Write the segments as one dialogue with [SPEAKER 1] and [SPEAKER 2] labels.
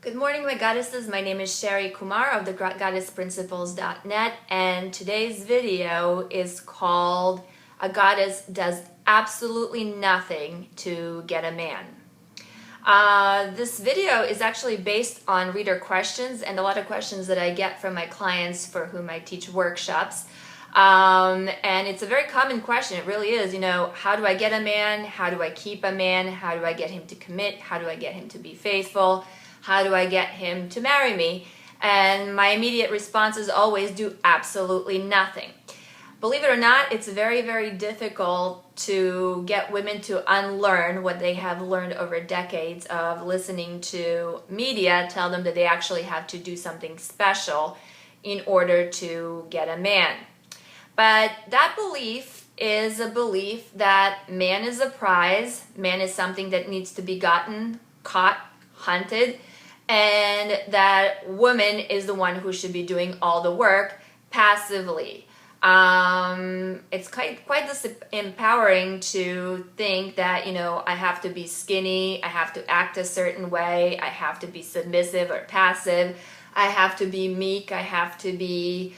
[SPEAKER 1] Good morning, my goddesses. My name is Sherry Kumar of the goddessprinciples.net, and today's video is called A Goddess Does Absolutely Nothing to Get a Man. This video is actually based on reader questions and a lot of questions that I get from my clients for whom I teach workshops. And it's a very common question. It really is, how do I get a man? How do I keep a man? How do I get him to commit? How do I get him to be faithful? How do I get him to marry me? And my immediate response is always do absolutely nothing. Believe it or not, it's very, very difficult to get women to unlearn what they have learned over decades of listening to media tell them that they actually have to do something special in order to get a man. But that belief is a belief that man is a prize, man is something that needs to be gotten, caught, hunted, and that woman is the one who should be doing all the work passively. It's quite empowering to think that, I have to be skinny, I have to act a certain way, I have to be submissive or passive, I have to be meek, I have to be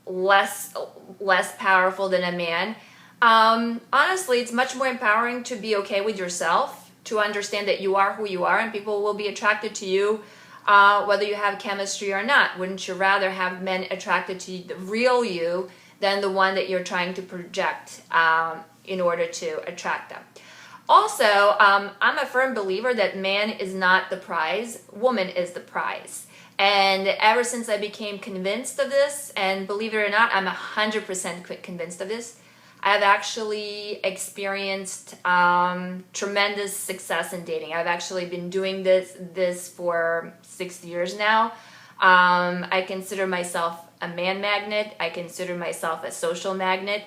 [SPEAKER 1] less powerful than a man. Honestly, it's much more empowering to be okay with yourself, to understand that you are who you are and people will be attracted to you whether you have chemistry or not. Wouldn't you rather have men attracted to the real you than the one that you're trying to project in order to attract them? Also, I'm a firm believer that man is not the prize, woman is the prize. And ever since I became convinced of this, and believe it or not, I'm 100% convinced of this, I've actually experienced tremendous success in dating. I've actually been doing this for 6 years now. I consider myself a man magnet. I consider myself a social magnet.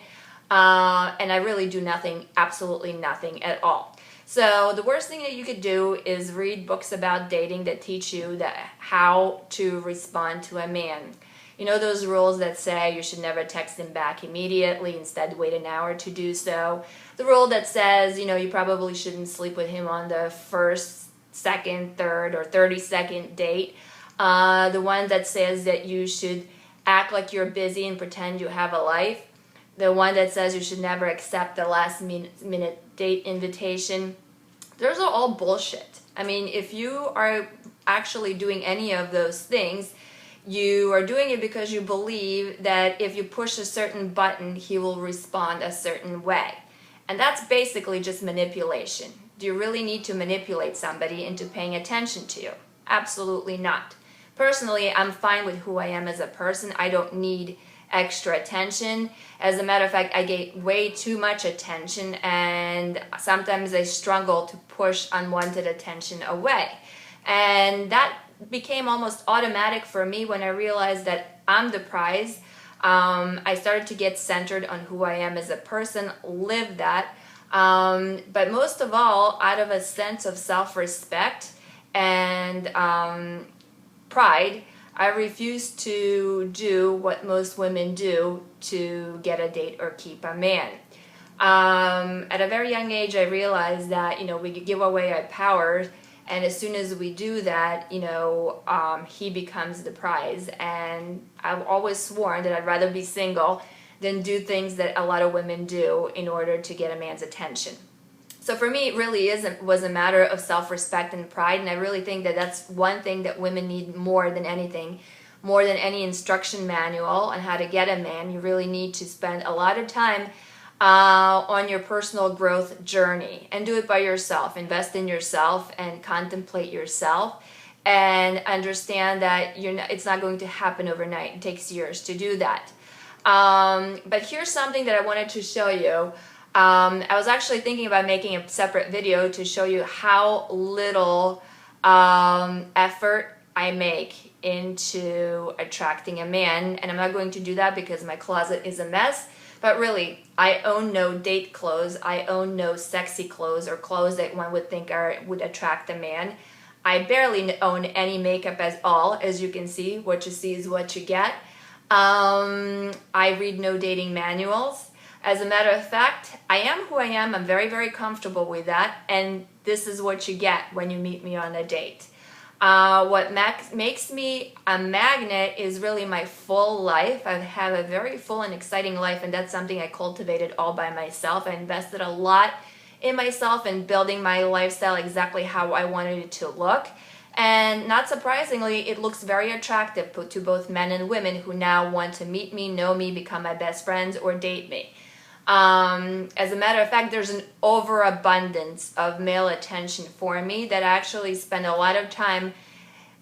[SPEAKER 1] And I really do nothing, absolutely nothing at all. So the worst thing that you could do is read books about dating that teach you how to respond to a man. You know those rules that say you should never text him back immediately, instead wait an hour to do so. The rule that says, you probably shouldn't sleep with him on the first, second, third, or 32nd date. The one that says that you should act like you're busy and pretend you have a life. The one that says you should never accept the last minute date invitation. Those are all bullshit. I mean, if you are actually doing any of those things, you are doing it because you believe that if you push a certain button, he will respond a certain way. And that's basically just manipulation. Do you really need to manipulate somebody into paying attention to you? Absolutely not. Personally, I'm fine with who I am as a person. I don't need extra attention. As a matter of fact, I get way too much attention, and sometimes I struggle to push unwanted attention away. And that became almost automatic for me when I realized that I'm the prize. I started to get centered on who I am as a person, live that. But most of all, out of a sense of self-respect and pride, I refuse to do what most women do to get a date or keep a man. At a very young age, I realized that, we could give away our power. And as soon as we do that, he becomes the prize. And I've always sworn that I'd rather be single than do things that a lot of women do in order to get a man's attention. So for me, it really was a matter of self-respect and pride. And I really think that that's one thing that women need more than anything, more than any instruction manual on how to get a man. You really need to spend a lot of time on your personal growth journey and do it by yourself. Invest in yourself and contemplate yourself and understand that it's not going to happen overnight. It takes years to do that. But here's something that I wanted to show you. I was actually thinking about making a separate video to show you how little effort I make into attracting a man, and I'm not going to do that because my closet is a mess. But really, I own no date clothes. I own no sexy clothes or clothes that one would think would attract a man. I barely own any makeup at all. As you can see, what you see is what you get. I read no dating manuals. As a matter of fact, I am who I am. I'm very, very comfortable with that. And this is what you get when you meet me on a date. What makes me a magnet is really my full life. I have a very full and exciting life, and that's something I cultivated all by myself. I invested a lot in myself and building my lifestyle exactly how I wanted it to look. And not surprisingly, it looks very attractive to both men and women who now want to meet me, know me, become my best friends, or date me. As a matter of fact, there's an overabundance of male attention for me that I actually spend a lot of time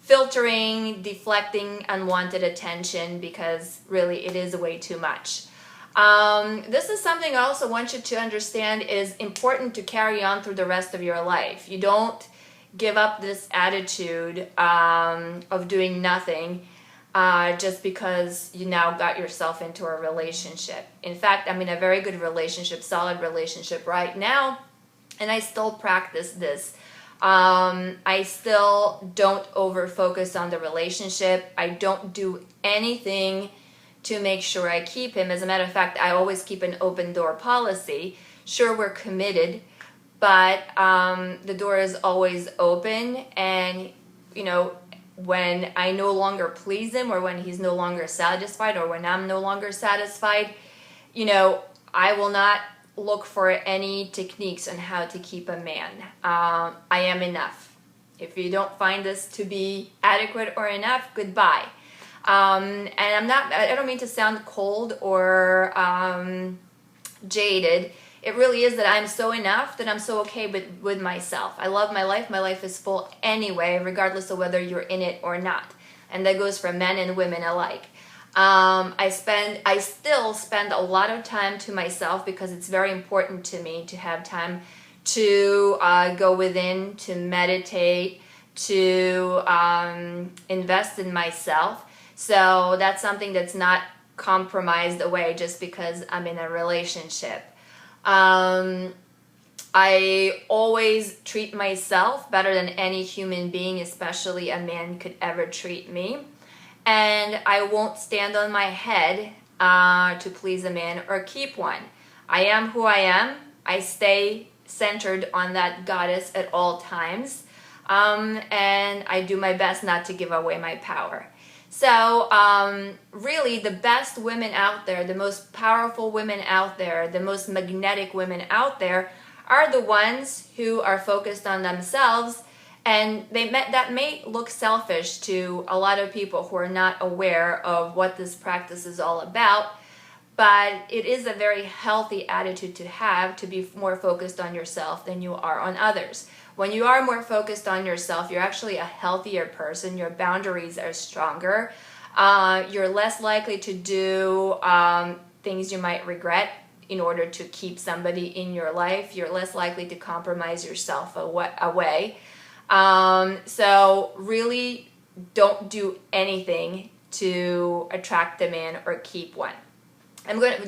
[SPEAKER 1] filtering, deflecting unwanted attention, because really it is way too much. This is something I also want you to understand is important to carry on through the rest of your life. You don't give up this attitude of doing nothing just because you now got yourself into a relationship. In fact, I'm in a very good relationship, solid relationship right now, and I still practice this. I still don't over focus on the relationship. I don't do anything to make sure I keep him. As a matter of fact, I always keep an open door policy. Sure, we're committed, but the door is always open, and when I no longer please him, or when he's no longer satisfied, or when I'm no longer satisfied, I will not look for any techniques on how to keep a man. I am enough. If you don't find this to be adequate or enough, goodbye. And I don't mean to sound cold or jaded. It really is that I'm so enough that I'm so okay with myself. I love my life. My life is full anyway, regardless of whether you're in it or not. And that goes for men and women alike. I still spend a lot of time to myself because it's very important to me to have time to go within, to meditate, to invest in myself. So that's something that's not compromised away just because I'm in a relationship. I always treat myself better than any human being, especially a man, could ever treat me. And I won't stand on my head to please a man or keep one. I am who I am. I stay centered on that goddess at all times. And I do my best not to give away my power. So really the best women out there, the most powerful women out there, the most magnetic women out there are the ones who are focused on themselves. And that may look selfish to a lot of people who are not aware of what this practice is all about, but it is a very healthy attitude to have, to be more focused on yourself than you are on others. When you are more focused on yourself, you're actually a healthier person. Your boundaries are stronger. You're less likely to do things you might regret in order to keep somebody in your life. You're less likely to compromise yourself away. So really don't do anything to attract a man or keep one.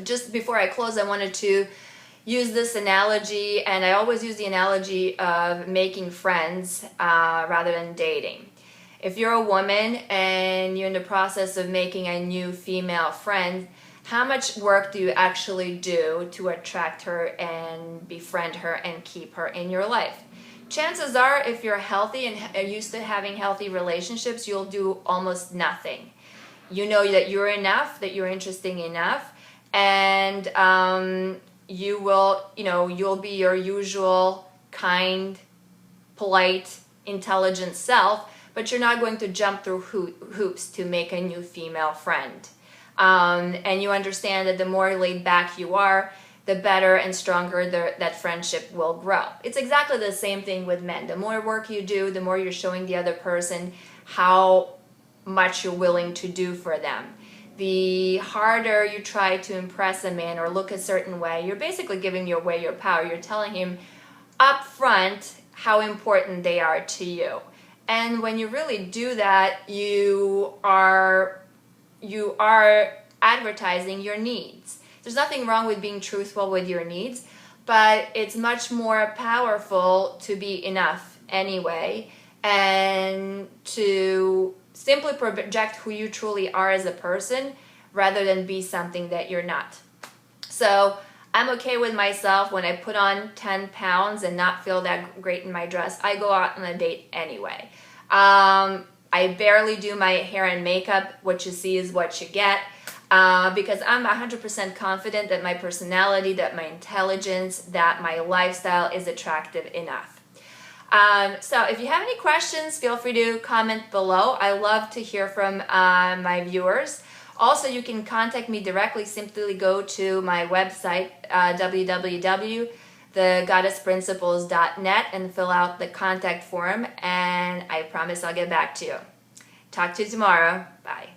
[SPEAKER 1] Just before I close, I wanted to use this analogy, and I always use the analogy of making friends rather than dating. If you're a woman and you're in the process of making a new female friend, how much work do you actually do to attract her and befriend her and keep her in your life? Chances are, if you're healthy and are used to having healthy relationships, you'll do almost nothing. You know that you're enough, that you're interesting enough, and you'll be your usual kind, polite, intelligent self, but you're not going to jump through hoops to make a new female friend. And you understand that the more laid back you are, the better and stronger that friendship will grow. It's exactly the same thing with men. The more work you do, the more you're showing the other person how much you're willing to do for them. The harder you try to impress a man or look a certain way, you're basically giving away your power. You're telling him up front how important they are to you. And when you really do that, you are advertising your needs. There's nothing wrong with being truthful with your needs, but it's much more powerful to be enough anyway, and to simply project who you truly are as a person rather than be something that you're not. So I'm okay with myself when I put on 10 pounds and not feel that great in my dress. I go out on a date anyway. I barely do my hair and makeup. What you see is what you get. Because I'm 100% confident that my personality, that my intelligence, that my lifestyle is attractive enough. So if you have any questions, feel free to comment below. I love to hear from my viewers. Also, you can contact me directly. Simply go to my website, www.thegoddessprinciples.net, and fill out the contact form, and I promise I'll get back to you. Talk to you tomorrow. Bye.